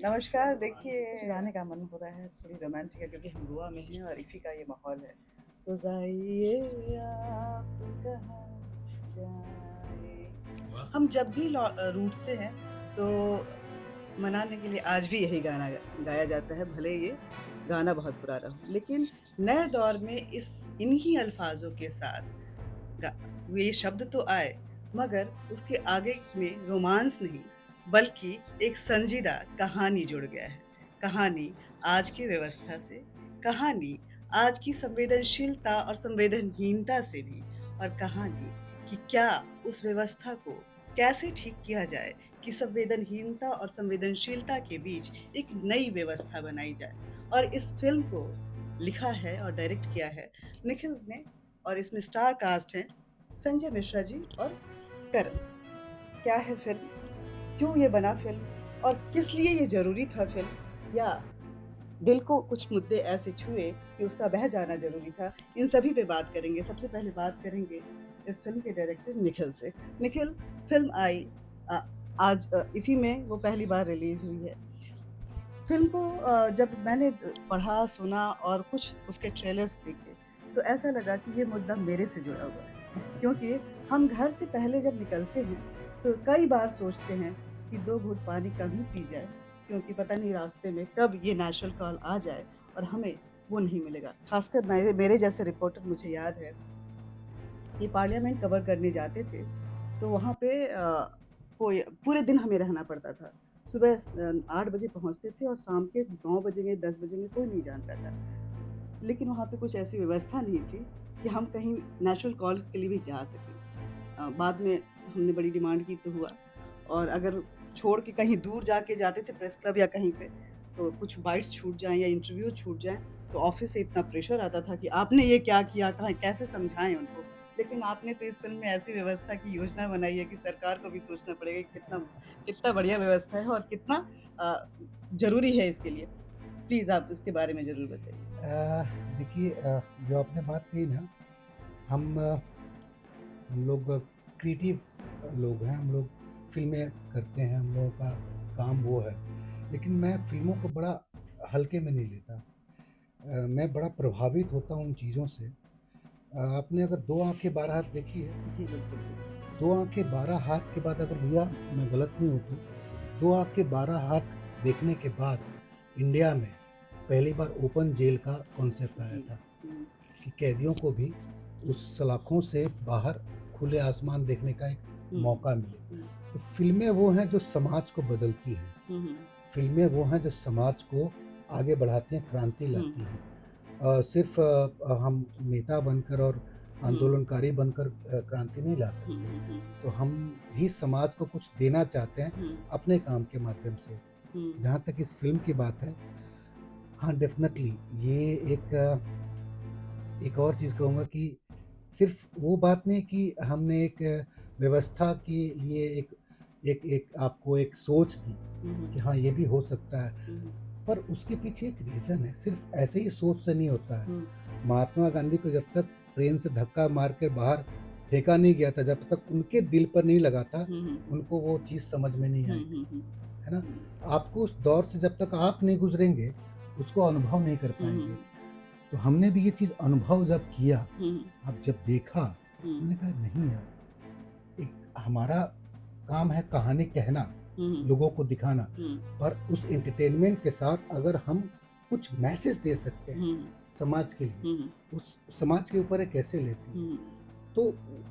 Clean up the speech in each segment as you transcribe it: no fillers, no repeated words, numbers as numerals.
नमस्कार। देखिए, कुछ गाने का मन हो रहा है, थोड़ी रोमांटिक है क्योंकि हम गोवा में हैं और इसी का ये माहौल है। तो जाइए आप कहाँ जाए। हम जब भी रूठते हैं तो मनाने के लिए आज भी यही गाना गाया जाता है, भले ये गाना बहुत पुराना हो। लेकिन नए दौर में इस इन्हीं अल्फाजों के साथ गा ये शब्द तो आए, मगर उसके आगे में रोमांस नहीं, बल्कि एक संजीदा कहानी जुड़ गया है। कहानी आज की व्यवस्था से, कहानी आज की संवेदनशीलता और संवेदनहीनता से भी, और कहानी कि क्या उस व्यवस्था को कैसे ठीक किया जाए कि संवेदनहीनता और संवेदनशीलता के बीच एक नई व्यवस्था बनाई जाए। और इस फ़िल्म को लिखा है और डायरेक्ट किया है निखिल ने, और इसमें स्टार कास्ट हैं संजय मिश्रा जी और करण। क्या है फ़िल्म? क्यों ये बना फ़िल्म? और किस लिए ये ज़रूरी था फ़िल्म? या दिल को कुछ मुद्दे ऐसे छुए कि उसका बह जाना ज़रूरी था? इन सभी पे बात करेंगे। सबसे पहले बात करेंगे इस फ़िल्म के डायरेक्टर निखिल से। निखिल, फ़िल्म आई अ, आज इफ़ी में वो पहली बार रिलीज़ हुई है। फ़िल्म को जब मैंने पढ़ा, सुना और कुछ उसके ट्रेलर्स देखे, तो ऐसा लगा कि ये मुद्दा मेरे से जुड़ा हुआ है। क्योंकि हम घर से पहले जब निकलते हैं, तो कई बार सोचते हैं कि 2 घूँट पानी कम ही पी जाएँ, क्योंकि पता नहीं रास्ते में कब ये नेचुरल कॉल आ जाए और हमें वो नहीं मिलेगा। ख़ासकर मेरे मेरे जैसे रिपोर्टर, मुझे याद है कि पार्लियामेंट कवर करने जाते थे, तो वहाँ पे कोई पूरे दिन हमें रहना पड़ता था। सुबह 8 बजे पहुँचते थे और शाम के 9 बजेंगे, 10 बजेंगे, कोई नहीं जानता था। लेकिन वहाँ पे कुछ ऐसी व्यवस्था नहीं थी कि हम कहीं नेचुरल कॉल के लिए भी जा सकें। बाद में हमने बड़ी डिमांड की तो हुआ, और अगर छोड़ के कहीं दूर जाके जाते थे प्रेस क्लब या कहीं पे, तो कुछ बाइट्स छूट जाएँ या इंटरव्यू छूट जाएँ, तो ऑफ़िस से इतना प्रेशर आता था कि आपने ये क्या किया? कहाँ कैसे समझाएँ उनको? लेकिन आपने तो इस फ़िल्म में ऐसी व्यवस्था की योजना बनाई है कि सरकार को भी सोचना पड़ेगा कि कितना कितना बढ़िया व्यवस्था है और कितना अ, ज़रूरी है इसके लिए। प्लीज़ आप इसके बारे में ज़रूर बताइए। देखिए, जो आपने बात कही ना, हम हम लोग क्रिएटिव लोग हैं, हम लोग फ़िल्में करते हैं, हम लोगों का काम वो है। लेकिन मैं फ़िल्मों को बड़ा हल्के में नहीं लेता। मैं बड़ा प्रभावित होता हूँ उन चीज़ों से। आपने अगर 2 आँखें 12 हाथ देखी है? जी, बिल्कुल, बिल्कुल। 2 आँखें 12 हाथ के बाद, अगर भैया मैं गलत नहीं हूँ तो 2 आँखें 12 हाथ देखने के बाद इंडिया में पहली बार ओपन जेल का कॉन्सेप्ट आया जी। था। हुँ, कि कैदियों को भी उस सलाखों से बाहर खुले आसमान देखने का एक हुँ, मौका मिले। हुँ, तो फ़िल्में वो हैं जो समाज को बदलती हैं। हुँ, हुँ, फ़िल्में वो हैं जो समाज को आगे बढ़ाती हैं, क्रांति हुँ, लाती हैं। सिर्फ़ हम नेता बनकर और हुँ, आंदोलनकारी बनकर क्रांति नहीं ला हुँ, सकते। हुँ, हुँ, तो हम भी समाज को कुछ देना चाहते हैं हुँ, अपने काम के माध्यम से। हुँ, जहाँ तक इस फ़िल्म की बात है, हाँ, डेफ़िनेटली ये एक और चीज़ कहूँगा कि सिर्फ़ वो बात नहीं कि हमने एक व्यवस्था के लिए एक एक एक आपको एक सोच दी हुँ, हुँ, कि हाँ, ये भी हो सकता है। हुँ, पर उसके पीछे एक रीज़न है, सिर्फ़ ऐसे ही सोच से नहीं होता है। हुँ, महात्मा गांधी को जब तक ट्रेन से धक्का मार के बाहर फेंका नहीं गया था, जब तक उनके दिल पर नहीं लगा था, हुँ, हुँ, उनको वो चीज़ समझ में नहीं हुँ, आई थी, हुँ, हुँ, है ना? हुँ, आपको उस दौर से जब तक आप नहीं गुज़रेंगे, उसको अनुभव नहीं कर हुँ, पाएँगे। हुँ, तो हमने भी ये चीज़ अनुभव जब किया, हुँ, अब जब देखा, हुँ, हमने कहा नहीं यार, एक हमारा काम है कहानी कहना, हुँ, लोगों को दिखाना, हुँ, पर उस एंटरटेनमेंट के साथ अगर हम कुछ मैसेज दे सकते हैं हुँ, समाज के लिए, हुँ, उस समाज के ऊपर ये कैसे लेती है, हुँ, तो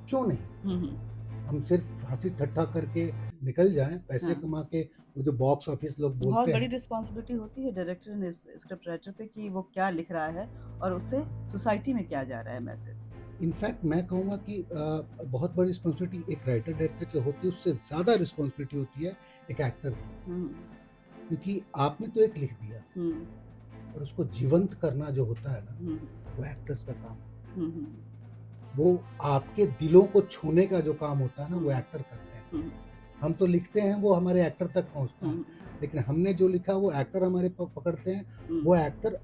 क्यों नहीं? हुँ, हुँ, हम सिर्फ़ हँसी-ठट्ठा करके निकल जाएँ, पैसे हाँ। कमा के, वो जो बॉक्स ऑफिस लोग बहुत बोलते बड़ी हैं। रिस्पॉन्सिबिलिटी होती है डायरेक्टर एंड स्क्रिप्ट राइटर पे कि वो क्या लिख रहा है और उससे सोसाइटी में क्या जा रहा है मैसेज। इनफैक्ट मैं कहूँगा कि बहुत बड़ी रिस्पॉन्सिबिलिटी एक राइटर डायरेक्टर की होती है, उससे ज़्यादा रिस्पॉन्सिबिलिटी होती है एक एक्टर की। हुँ, क्योंकि आपने तो एक लिख दिया, हुँ, और उसको जीवंत करना जो होता है ना, हुँ, वो एक्टर्स का काम है। हुँ, हुँ, वो आपके दिलों को छूने का जो काम होता है ना, हुँ, वो एक्टर करते हैं। हुँ, हम तो लिखते हैं, वो हमारे एक्टर तक पहुँचता है। हुँ, लेकिन हमने जो लिखा वो एक्टर हमारे पकड़ते हैं, हुँ, वो एक्टर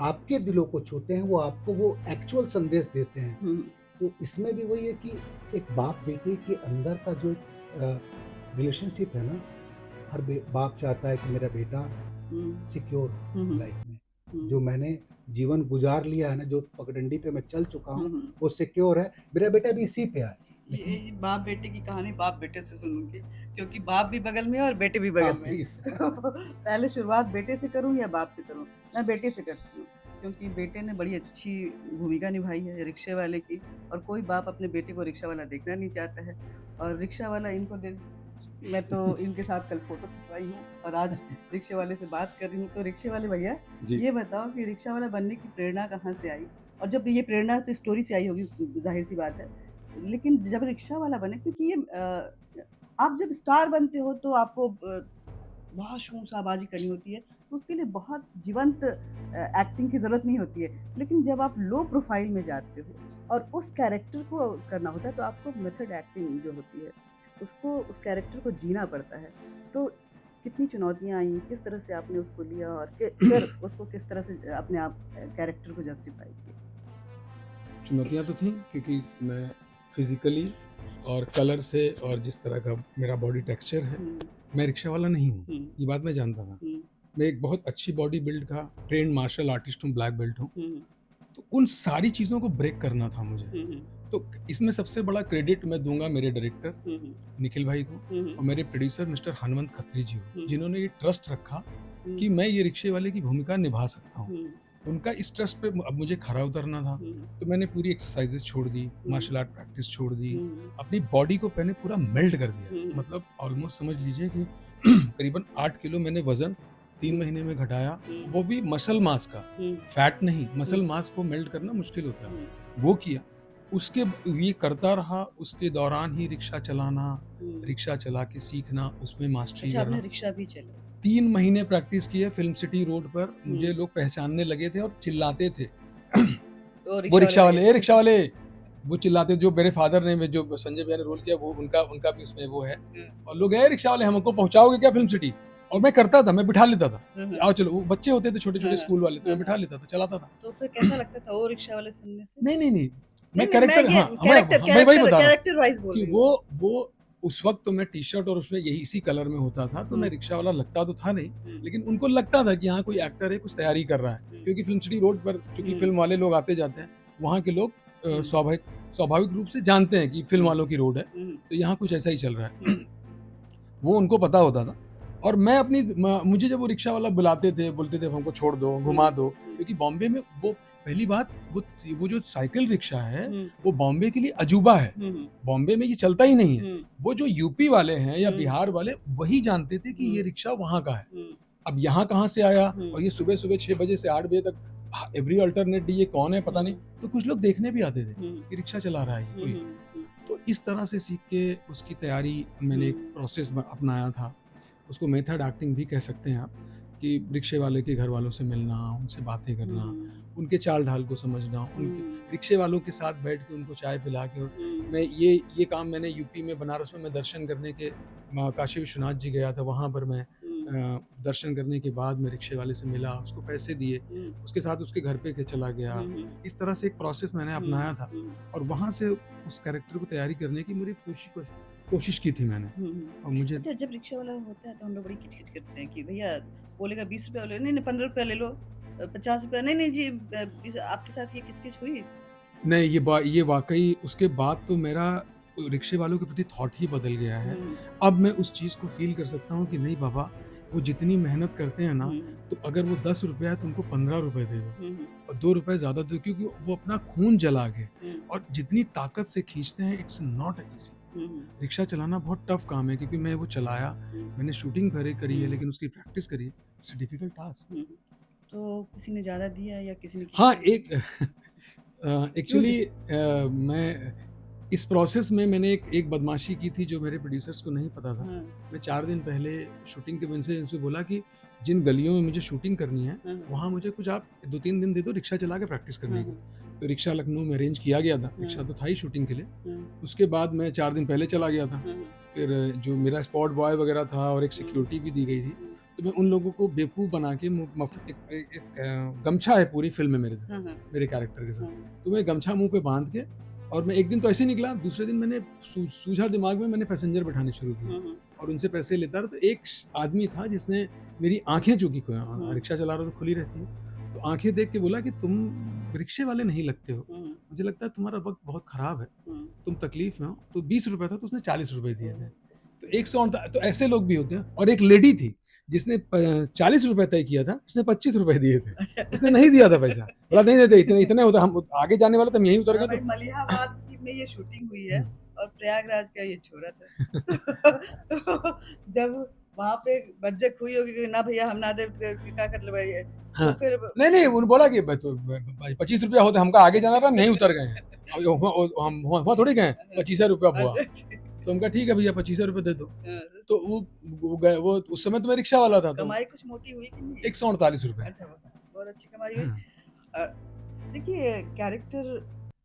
आपके दिलों को छूते हैं, वो आपको वो एक्चुअल संदेश देते हैं। हुँ, तो इसमें भी वही है कि एक बाप-बेटे के अंदर का जो एक रिलेशनशिप है ना, हर बाप चाहता है कि मेरा बेटा हम्म, सिक्योर हम्म, लाइफ में, हम्म, जो मैंने जीवन गुजार लिया है ना, जो पगडंडी पे मैं चल चुका हूँ, हम्म। वो सिक्योर है, मेरा बेटा भी इसी पे है। लेकिन ये बाप बेटे की कहानी बाप बेटे से सुनूंगी, क्योंकि बाप भी बगल में है और बेटे भी हाँ, बगल में है। प्लीज। पहले शुरुआत बेटे से करूं या बाप से करूं? मैं बेटे से करती हूँ, क्योंकि बेटे ने बड़ी अच्छी भूमिका निभाई है रिक्शे वाले की, और कोई बाप अपने बेटे को रिक्शा वाला देखना नहीं चाहता है। और रिक्शा वाला इनको देख, मैं तो इनके साथ कल फोटो खिंचवाई हूँ और आज रिक्शे वाले से बात कर रही हूँ। तो रिक्शे वाले भैया, जी। ये बताओ कि रिक्शा वाला बनने की प्रेरणा कहाँ से आई? और जब ये प्रेरणा तो स्टोरी से आई होगी, जाहिर सी बात है, लेकिन जब रिक्शा वाला बने, क्योंकि ये आप जब स्टार बनते हो तो आपको बहुत शोर-शराबाजी करनी होती है, तो उसके लिए बहुत जीवंत एक्टिंग की ज़रूरत नहीं होती है। लेकिन जब आप लो प्रोफ़ाइल में जाते हो और उस कैरेक्टर को करना होता है, तो आपको मेथड एक्टिंग जो होती है, उसको, उस कैरेक्टर को जीना पड़ता है। तो कितनी चुनौतियाँ आईं, किस तरह से आपने उसको लिया और फिर उसको किस तरह से अपने आप कैरेक्टर को जस्टिफ़ाई किया? चुनौतियाँ तो थी, क्योंकि मैं फिजिकली और कलर से और जिस तरह का मेरा बॉडी टेक्सचर है, हुँ, मैं रिक्शा वाला नहीं हूँ। हुँ, ये बात मैं जानता था। हुँ, मैं एक बहुत अच्छी बॉडी बिल्ड का ट्रेंड मार्शल आर्टिस्ट हूँ, ब्लैक बेल्ट हूँ। हुँ, तो उन सारी चीज़ों को ब्रेक करना था मुझे। हुँ, हुँ, तो इसमें सबसे बड़ा क्रेडिट मैं दूंगा मेरे डायरेक्टर हुँ, हुँ, निखिल भाई को हुँ, और मेरे प्रोड्यूसर मिस्टर हनुमंत खत्री जी को, हुँ, जिन्होंने ये ट्रस्ट रखा हुँ, कि मैं ये रिक्शे वाले की भूमिका निभा सकता हूँ। हुँ, उनका इस ट्रस्ट पे अब मुझे खरा उतरना था। हुँ, तो मैंने पूरी एक्सरसाइजेस छोड़ दी, मार्शल आर्ट प्रैक्टिस छोड़ दी, हुँ, अपनी बॉडी को मैंने पूरा मेल्ट कर दिया। हुँ, मतलब ऑलमोस्ट समझ लीजिए कि करीबन 8 किलो मैंने वजन 3 महीने में घटाया, हुँ, वो भी मसल मास का, हुँ, फैट नहीं। मसल मास को मेल्ट करना मुश्किल होता है, हुँ, वो किया। उसके ये करता रहा, उसके दौरान ही रिक्शा चलाना, हुँ। रिक्शा चला के सीखना, उसमें मास्टरी अच्छा, आपने करना। रिक्शा भी चलाई? 3 महीने प्रैक्टिस की है फिल्म सिटी रोड पर। मुझे हुँ, लोग पहचानने लगे थे और चिल्लाते थे। तो वो रिक्शा वाले रिक्शा वाले, भैया। ए रिक्शा वाले! वो चिल्लाते, जो मेरे फादर ने, जो संजय भैया ने रोल किया, वो उनका उनका भी उसमें वो है। हुँ, और लोग, ए रिक्शा वाले, हमको पहुँचाओगे क्या फिल्म सिटी? और मैं करता था, मैं बिठा लेता था। हाँ, कि हाँ, आओ चलो, वो बच्चे होते थे हाँ, छोटे-छोटे हाँ, स्कूल वाले, तो हाँ, मैं बिठा हाँ। लेता था, चलाता था। तो फिर कैसा लगता था वो रिक्शा वाले सुनने से? नहीं, नहीं, नहीं, मैं नहीं, नहीं, मैं कैरेक्टर, ये हाँ, कैरेक्टर मैं वही कैरेक्टर बता रहा हूँ कैरेक्टर वाइज़ बोल कि रही हूँ। वो उस वक़्त तो मैं टी-शर्ट और उसमें यही इसी कलर में होता था, तो हुँ, मैं रिक्शा वाला लगता तो था नहीं, हुँ, लेकिन उनको लगता था कि हाँ, कोई एक्टर है, कुछ तैयारी कर रहा है। हुँ, क्योंकि फिल्म सिटी रोड पर चूँकि हुँ, फ़िल्म वाले लोग आते-जाते हैं, वहाँ के लोग हुँ, स्वाभाविक रूप से जानते हैं कि फ़िल्म हुँ, वालों की रोड है, हुँ, तो यहाँ कुछ ऐसा ही चल रहा हुँ, है। वो उनको पता होता था। और मैं अपनी मुझे जब वो रिक्शा वाला बुलाते थे, बोलते थे हमको छोड़ दो, घुमा हुँ, दो, हुँ, क्योंकि बॉम्बे में वो, पहली बात, वो जो साइकिल रिक्शा है, हुँ, वो बॉम्बे के लिए अजूबा है। हुँ, हुँ, बॉम्बे में ये चलता ही नहीं है। हुँ, वो जो यूपी वाले हैं या हुँ, बिहार वाले, वही जानते थे कि ये रिक्शा वहाँ का है। हुँ, अब यहाँ कहाँ से आया, हुँ, और ये सुबह-सुबह 6 बजे से 8 बजे तक एवरी अल्टरनेट डे ये कौन है पता नहीं। हुँ, तो कुछ लोग देखने भी आते थे हुँ, कि रिक्शा चला रहा है ये हुँ, कोई। हुँ, तो इस तरह से सीख के उसकी तैयारी मैंने एक हुँ, प्रोसेस अपनाया था। उसको मेथड एक्टिंग भी कह सकते हैं आप, कि रिक्शे वाले के घर वालों से मिलना, उनसे बातें करना, हुँ, उनके चाल-ढाल को समझना, उनके हुँ, रिक्शे वालों के साथ बैठ के उनको चाय पिला के। हुँ, मैं ये काम मैंने यूपी में, बनारस में मैं दर्शन करने के, काशी विश्वनाथ जी गया था, वहाँ पर मैं हुँ, दर्शन करने के बाद मैं रिक्शे वाले से मिला, उसको पैसे दिए, हुँ, उसके साथ उसके घर पे के चला गया। हुँ, हुँ, इस तरह से एक प्रोसेस मैंने हुँ, अपनाया था, हुँ, और वहाँ से उस कैरेक्टर को तैयारी करने की मेरी कोशिश की थी मैंने। हुँ, हुँ। और मुझे अच्छा, जब रिक्शा वाला होता है तो हम लोग बड़ी किच-किच करते हैं कि भैया बोलेगा ₹20 बोले, नहीं, नहीं ₹15 ले लो, ₹50, नहीं, नहीं जी, 20 आपके साथ ये किच-किच हुई? नहीं, ये वाक़ई उसके बाद तो मेरा रिक्शे वालों के प्रति थॉट ही बदल गया है। हुँ, अब मैं उस चीज़ को फ़ील कर सकता हूँ कि नहीं बाबा, वो जितनी मेहनत करते हैं ना, हुँ, तो अगर वो ₹10 है तो उनको ₹15 दे दो, हुँ, हुँ, और ₹2 ज़्यादा दो, क्योंकि वो अपना खून जला के हुँ, और जितनी ताकत से खींचते हैं, it's not easy. Hmm, hmm, rickshaw चलाना बहुत टफ़ काम है, क्योंकि मैं वो चलाया, हुँ, मैंने शूटिंग करी है, हुँ, लेकिन उसकी प्रैक्टिस करी है। It's a difficult task. हुँ। तो किसी ने ज़्यादा दिया या किसी ने हाँ, किसी एक क्यों एक्चुअली मैं इस प्रोसेस में मैंने एक बदमाशी की थी, जो मेरे प्रोड्यूसर्स को नहीं पता था। हाँ, मैं 4 दिन पहले शूटिंग के दिन से इनसे बोला कि जिन गलियों में मुझे शूटिंग करनी है, हाँ, हाँ, वहाँ मुझे कुछ आप 2-3 दिन दे दो रिक्शा चला के प्रैक्टिस हाँ, करने की। हाँ, तो रिक्शा लखनऊ में अरेंज किया गया था, रिक्शा हाँ, तो था ही शूटिंग के लिए। हाँ, उसके बाद मैं 4 दिन पहले चला गया था। हाँ, फिर जो मेरा स्पॉट बॉय वगैरह था और एक हुँ, सिक्योरिटी भी दी गई थी, हुँ, तो मैं उन लोगों को बेवकूफ़ बना के गमछा है पूरी फ़िल्म में हाँ, हाँ, मेरे कैरेक्टर के साथ। हाँ, तो मैं गमछा मुँह पे बाँध के और मैं एक दिन तो ऐसे ही निकला, दूसरे दिन मैंने सूझा दिमाग में, मैंने पैसेंजर बैठाने शुरू किए और उनसे पैसे लेता रहा। तो एक आदमी था जिसने मेरी आंखें, चूंकि रिक्शा चला रहा तो खुली रहती है, तो आंखें देख के बोला कि तुम रिक्शे वाले नहीं लगते हो, मुझे लगता है तुम्हारा वक्त बहुत खराब है, तुम तकलीफ में हो। तो 20 रुपए था तो उसने 40 रुपए दिए थे। तो 108, तो ऐसे लोग भी होते हैं। और एक लेडी थी जिसने 40 रुपए तय किया था, उसने 25 रुपए दिए थे, उसने नहीं दिया था पैसा, बोला नहीं देते, इतने इतने होता, हम आगे जाने वाले, तुम यहीं उतर गए। तो मलिहाबाद में ये शूटिंग हुई है और प्रयागराज का ये छोरा था। तो जब वहाँ पे बज्जक हुई होगी कि ना भैया हम ना दे, क्या कर ले भाई। हाँ, तो फिर नहीं उन्होंने बोला कि 25 रुपया होता, हमका आगे जाना था, नहीं उतर गए हैं, हम वहाँ थोड़ी गए, 25 रुपया हुआ। तो उनका ठीक है भैया 25 रुपए दे दो। तो वो गए, वो उस समय तो मैं रिक्शा वाला था। तो कमाई कुछ मोटी हुई कि नहीं? 148 रुपए। अच्छा, बहुत अच्छी कमाई हुई। देखिए, कैरेक्टर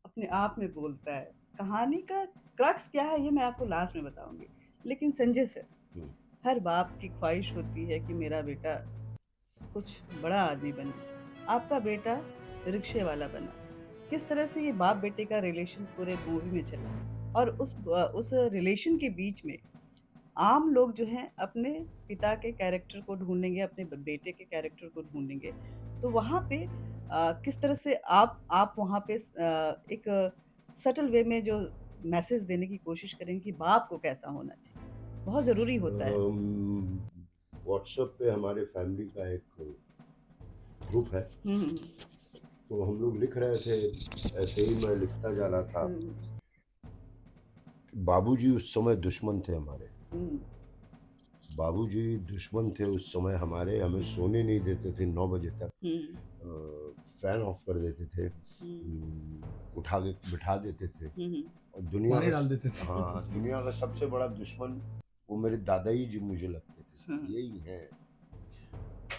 अपने आप में बोलता है, कहानी का क्रक्स क्या है ये मैं आपको लास्ट में बताऊंगी। लेकिन संजय सर, हर बाप की ख्वाहिश होती है कि मेरा बेटा कुछ बड़ा आदमी बने। आपका बेटा रिक्शे वाला बना। किस तरह से ये बाप बेटे का रिलेशन पूरे मूवी में चला, और उस रिलेशन के बीच में आम लोग जो हैं अपने पिता के कैरेक्टर को ढूंढेंगे, अपने बेटे के कैरेक्टर को ढूंढेंगे। तो वहाँ पे किस तरह से आप वहाँ पे एक सटल वे में जो मैसेज देने की कोशिश करेंगे कि बाप को कैसा होना चाहिए, बहुत ज़रूरी होता है। व्हाट्सएप पे हमारे फैमिली का एक ग्रुप है, तो हम लोग लिख रहे थे, ऐसे ही मैं लिखता जा रहा था। बाबूजी उस समय दुश्मन थे हमारे, बाबूजी दुश्मन थे उस समय हमारे, हमें सोने नहीं देते थे 9 बजे तक, फैन ऑफ कर देते थे, उठा के बिठा देते थे, और दुनिया डाल देते थे। हाँ, दुनिया का सबसे बड़ा दुश्मन वो मेरे दादाई जी मुझे लगते थे। यही है,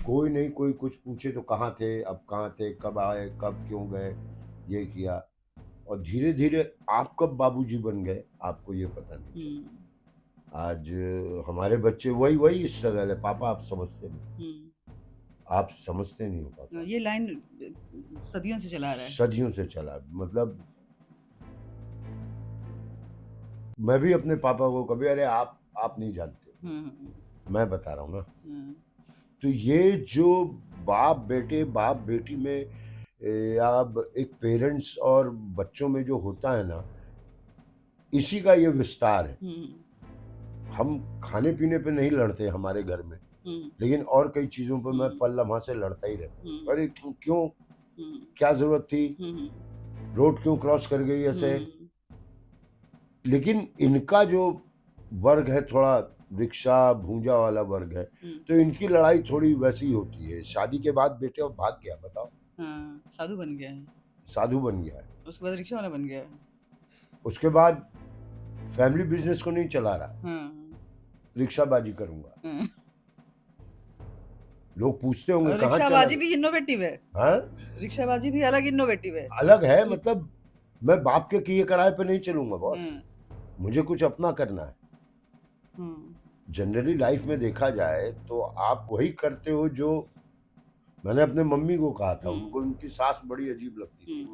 कोई नहीं, कोई कुछ पूछे तो कहाँ थे, अब कहाँ थे, कब आए, कब क्यों गए, ये किया। और धीरे धीरे आप कब बाबूजी बन गए आपको ये पता नहीं चला। आज हमारे बच्चे वही स्ट्रगल है, पापा आप समझते नहीं, आप समझते नहीं हो पापा। ये लाइन सदियों से चला रहा है, सदियों से चला। मतलब मैं भी अपने पापा को कभी, अरे आप नहीं जानते, मैं बता रहा हूँ ना। तो ये जो बाप बेटी में या एक पेरेंट्स और बच्चों में जो होता है ना, इसी का ये विस्तार है। हम खाने पीने पे नहीं लड़ते हमारे घर में, लेकिन और कई चीजों पे मैं पल लम्हा से लड़ता ही रहता हूँ। अरे क्यों, क्या जरूरत थी, रोड क्यों क्रॉस कर गई ऐसे। लेकिन इनका जो वर्ग है थोड़ा रिक्शा भूंजा वाला वर्ग है, तो इनकी लड़ाई थोड़ी वैसी होती है। शादी के बाद बेटे और भाग गया, बताओ। हाँ, साधु बन गया है, साधु बन गया है, उसके बाद रिक्शा वाला बन गया है, उसके बाद फैमिली बिजनेस को नहीं चला रहा, रिक्शाबाजी करूंगा। लोग पूछते होंगे कहाँ चला। रिक्शाबाजी भी इनोवेटिव है। हाँ, रिक्शाबाजी भी अलग इनोवेटिव है, अलग है। मतलब मैं बाप के किए कराए पे नहीं चलूंगा बॉस, मुझे कुछ अपना करना है। जनरली लाइफ में देखा जाए तो आप वही करते हो जो मैंने अपने मम्मी को कहा था। उनको उनकी सास बड़ी अजीब लगती थी,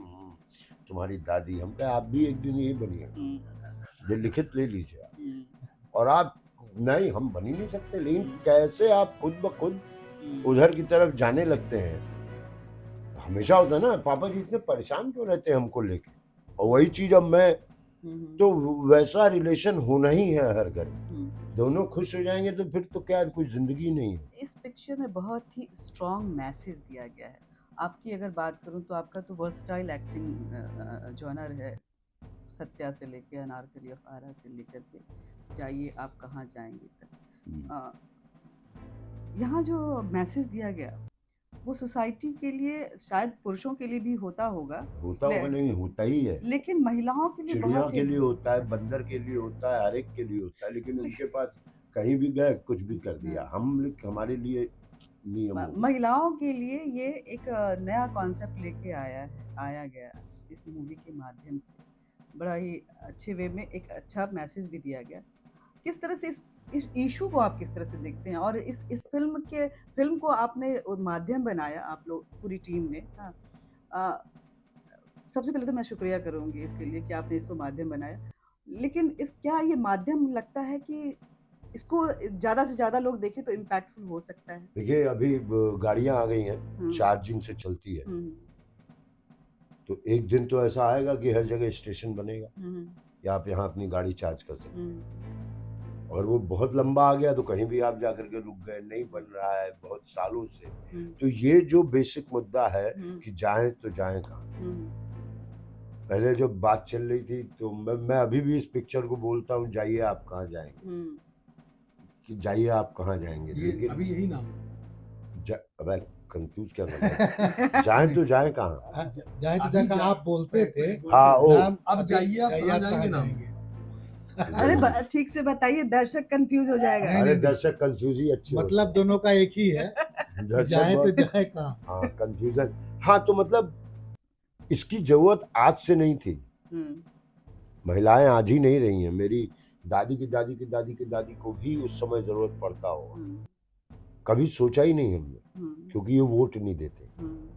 तुम्हारी दादी। हम कहे आप भी एक दिन यही बनिए, ये लिखित ले लीजिए। और आप नहीं, हम बन ही नहीं सकते। लेकिन कैसे आप खुद ब खुद उधर की तरफ जाने लगते हैं। हमेशा होता है ना, पापा जी इतने परेशान क्यों रहते हैं हमको लेके। और वही चीज अब मैं, तो वैसा रिलेशन होना ही है हर घर में। दोनों खुश हो जाएंगे तो फिर तो क्या कोई जिंदगी नहीं है। इस पिक्चर में बहुत ही स्ट्रॉन्ग मैसेज दिया गया है। आपकी अगर बात करूं तो आपका तो वर्सटाइल एक्टिंग जॉनर है, सत्या से लेके अनारकली अफारा से लेकर के जाइए आप कहाँ जाएंगे तक। यहाँ जो मैसेज दिया गया वो सोसाइटी के लिए, शायद पुरुषों के लिए भी होता होगा नहीं, होता ही है। लेकिन महिलाओं के लिए, चिड़िया के लिए होता है, बंदर के लिए होता है, हर एक के लिए होता है। लेकिन उनके पास कहीं भी गए कुछ भी कर दिया। हमारे लिए नियम, महिलाओं के लिए ये एक नया कॉन्सेप्ट लेके आया गया इस मूवी के माध्यम से। बड़ा ही अच्छे वे में एक अच्छा मैसेज भी दिया गया। किस तरह से इस इशू को आप किस तरह से देखते हैं, और इस फिल्म को आपने माध्यम बनाया, आप लोग पूरी टीम ने, सबसे पहले तो मैं शुक्रिया करूँगी इसके लिए कि आपने इसको माध्यम बनाया। लेकिन क्या ये माध्यम लगता है कि इसको ज़्यादा से ज़्यादा लोग देखें तो इम्पैक्टफुल हो सकता है? देखिए अभी गाड़ियां आ गई हैं, हुँ। चार्जिंग से चलती है, हुँ, तो एक दिन तो ऐसा आएगा कि हर जगह स्टेशन बनेगा हुँ, कि आप यहाँ अपनी गाड़ी चार्ज कर सकते हुँ, हैं। और वो बहुत लंबा आ गया तो कहीं भी आप जाकर के रुक गए, नहीं बन रहा है बहुत सालों से। हुँ, तो ये जो बेसिक मुद्दा है हुँ, कि जाएं तो जाएं कहाँ। हुँ, पहले जब बात चल रही थी तो मैं अभी भी इस पिक्चर को बोलता हूँ, जाइए आप कहाँ जाएंगे, हुँ, कि जाइए आप कहाँ जाएंगे। ये लेकिन अभी यही नाम है। अबे कंफ्यूज क्या कर रहे हैं? जाएं तो जाएं कहाँ। जाए तो अभी जाए जा- आप बोलते थे हाँ ओ नाम अब अभी जाइए आप कहाँ कहाँ जाएंगे नाम। अरे ठीक से बताइए, दर्शक कंफ्यूज हो जाएगा। नहीं, अरे नहीं, दर्शक कंफ्यूज ही अच्छे होते मतलब हैं। दोनों का एक ही है, दर्शक जाए तो बहुत- जाए कहाँ। हाँ कंफ्यूजन। हाँ तो मतलब इसकी जरूरत आज से नहीं थी, हुँ, महिलाएं आज ही नहीं रही हैं, मेरी दादी की दादी की दादी की दादी को भी उस समय जरूरत पड़ता होगा। हुँ, कभी सोचा ही नहीं हमने, हुँ, क्योंकि ये वोट नहीं देते। हुँ,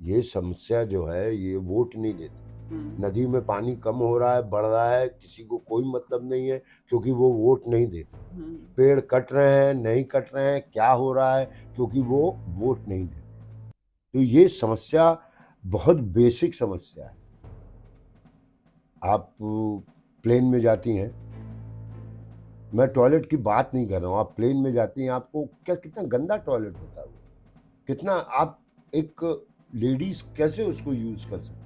ये समस्या जो है ये वोट नहीं देते। हुँ, नदी में पानी कम हो रहा है, बढ़ रहा है, किसी को कोई मतलब नहीं है, क्योंकि वो वोट नहीं देते। हुँ, पेड़ कट रहे हैं, नहीं कट रहे हैं, क्या हो रहा है, क्योंकि वो वोट नहीं देते। तो ये समस्या बहुत बेसिक समस्या है। आप प्लेन में जाती हैं, मैं टॉयलेट की बात नहीं कर रहा हूँ, आप प्लेन में जाती हैं, आपको कितना गंदा टॉयलेट होता है वो, कितना आप एक लेडीज कैसे उसको यूज कर सकते हैं।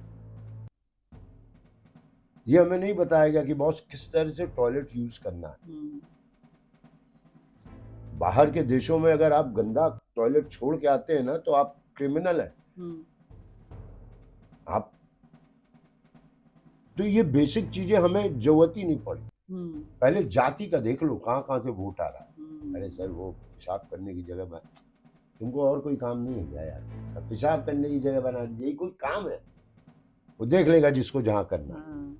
ये हमें नहीं बताया गया कि बॉस किस तरह से टॉयलेट यूज करना है। हुँ, बाहर के देशों में अगर आप गंदा टॉयलेट छोड़ के आते हैं ना तो आप क्रिमिनल है। हुँ, आप तो ये बेसिक चीजें हमें जरूरत ही नहीं पड़ी। हुँ, पहले जाति का देख लो, कहाँ कहाँ से वोट आ रहा है। हुँ, अरे सर वो पेशाब करने की जगह बना, तुमको और कोई काम नहीं है क्या यार? अब पेशाब करने की जगह बना दीजिए, यही कोई काम है? वो देख लेगा जिसको जहाँ करना है, हाँ,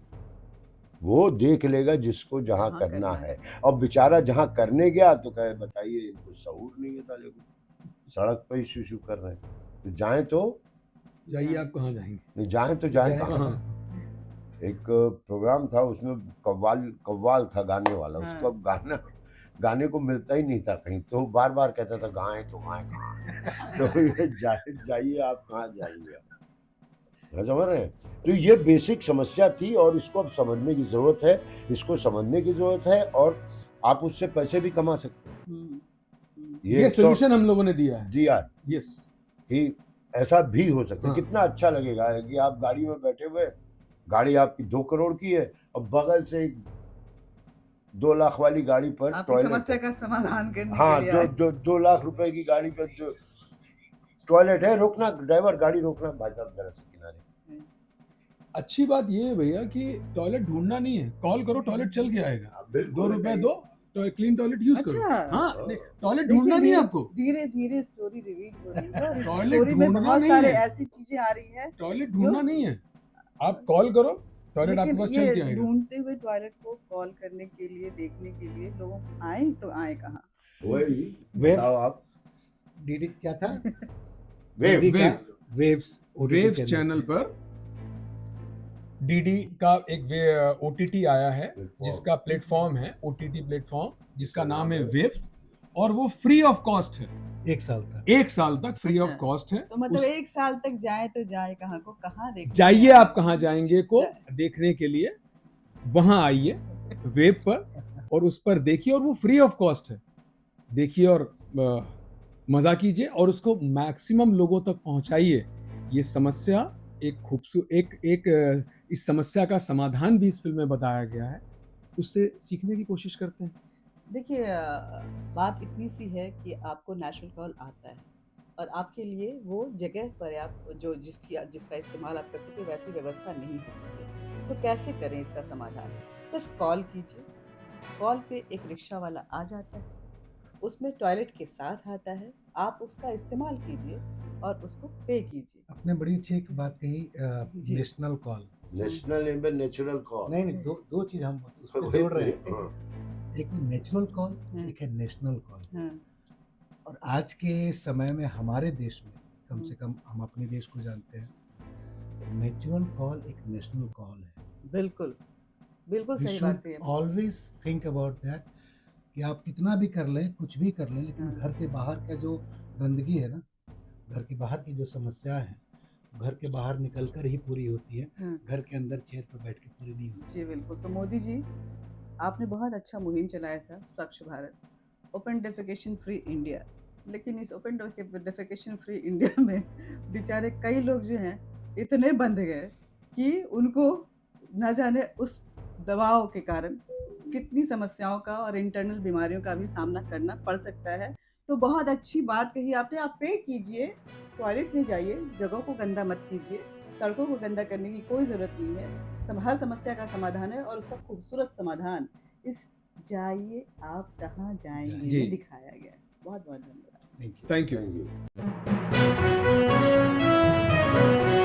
वो देख लेगा जिसको जहाँ जहाँ करना करना है। अब बेचारा जहाँ करने गया तो कहे बताइए इनको शऊर नहीं है साले को, सड़क पर ही शू कर रहे हैं। तो जाएं तो जाइए आप कहाँ जाएंगे। जाएं तो जाएं जाएं कहाँ। हाँ। एक प्रोग्राम था उसमें कव्वाल था गाने वाला, हाँ। उसको अब गाने को मिलता ही नहीं था कहीं, तो बार बार कहता था गाएं तो गाएं कहाँ। तो ये जाइए आप कहाँ जाइए आप, समझ रहे हैं? तो ये बेसिक समस्या थी और इसको अब समझने की जरूरत है, इसको समझने की जरूरत है, और आप उससे पैसे भी कमा सकते हैं। हुँ, हुँ, ये सोल्यूशन हम लोगों ने दिया है। दिया यस। कि ऐसा भी हो सकता है। हाँ। कितना अच्छा लगेगा कि आप गाड़ी में बैठे हुए, गाड़ी आपकी 2 करोड़ की है और बगल से 2 लाख वाली गाड़ी पर आपकी टॉयलेट समस्या है। का समाधान करने हाँ, के लिए आए। 2 लाख रुपए की गाड़ी पर जो टॉयलेट है, रोकना ड्राइवर, गाड़ी रोकना, भाई साहब जरा से किनारे। अच्छी बात ये है भैया कि टॉयलेट ढूंढना नहीं है, कॉल करो टॉयलेट चल के आएगा। 2 रुपए दो, क्लीन टॉयलेट यूज करो। अच्छा। हाँ, टॉयलेट देखिए ढूंढना नहीं है आपको। धीरे धीरे स्टोरी रिवील हो रही है और इस टॉयलेट स्टोरी में ढूंढना बहुत नहीं सारे है। ऐसी चीजें आ रही है। टॉयलेट ढूंढना नहीं है, आप कॉल करो, टॉयलेट आपके लेकिन पास चल के ये आएगा। ढूंढते हुए टॉयलेट को कॉल करने के लिए, देखने के लिए लोग आए तो आए कहाँ? वही वेव बताओ आप। डीडी क्या था? वेव डीडी का वेव। वेव्स वेव्स चैनल पर डीडी का एक ओटीटी आया है, जिसका प्लेटफॉर्म है, ओटीटी प्लेटफॉर्म जिसका नाम है वेव्स, और वो फ्री ऑफ कॉस्ट है। 1 साल तक। 1 साल तक फ्री ऑफ अच्छा। कॉस्ट है। तो मतलब उस- 1 साल तक जाए तो जाए कहाँ को, कहाँ देखने जाइए जाए? आप कहाँ जाएंगे को देखने के लिए वहां आइए वेब पर और उस पर देखिए, और वो फ्री ऑफ कॉस्ट है। देखिए और मजा कीजिए और उसको मैक्सिमम लोगों तक पहुंचाइए। ये समस्या एक खूबसूरत इस समस्या का समाधान भी इस फिल्म में बताया गया है, उससे सीखने की कोशिश करते हैं। देखिए बात इतनी सी है कि आपको नेशनल कॉल आता है और आपके लिए वो जगह पर्याप्त जो जिसका इस्तेमाल आप कर सके वैसी व्यवस्था नहीं होती है। तो कैसे करें इसका समाधान? सिर्फ कॉल कीजिए, कॉल पे एक रिक्शा वाला आ जाता है, उसमें टॉयलेट के साथ आता है, आप उसका इस्तेमाल कीजिए और उसको पे कीजिए। आपने बड़ी अच्छी एक बात कही, जी। National call. National and natural call. नहीं, दो चीज हम उसमें जोड़ रहे हैं। एक नेचुरल कॉल, एक है नेशनल कॉल। हाँ, और आज के समय में हमारे देश में, कम से कम हम अपने देश को जानते हैं, नेचुरल कॉल एक नेशनल कॉल है. बिल्कुल, बिल्कुल वी सही शुड बात कही है। ऑलवेज थिंक अबाउट दैट कि आप कितना भी कर लें, कुछ भी कर लें, लेकिन हाँ। घर के बाहर का जो गंदगी है ना, घर के बाहर की जो समस्या है, घर के बाहर निकल कर ही पूरी होती है. हाँ। घर के अंदर चेयर पर बैठ के पूरी नहीं होती. जी, बिल्कुल। तो मोदी जी, आपने बहुत अच्छा मुहिम चलाया था स्वच्छ Bharat, open defecation free India. लेकिन इस ओपन डेफेकेशन फ्री इंडिया में बेचारे कई लोग जो हैं इतने बंध गए कि उनको ना जाने उस दबाव के कारण कितनी समस्याओं का और इंटरनल बीमारियों का भी सामना करना पड़ सकता है। तो बहुत अच्छी बात कही आपने, आप पे कीजिए, टॉयलेट में जाइए, जगहों को गंदा मत कीजिए, सड़कों को गंदा करने की कोई ज़रूरत नहीं है। हर समस्या का समाधान है और उसका खूबसूरत समाधान इस जाइए आप कहाँ जाएंगे जी। में दिखाया गया है। बहुत बहुत धन्यवाद। Thank you. Thank you. Thank you.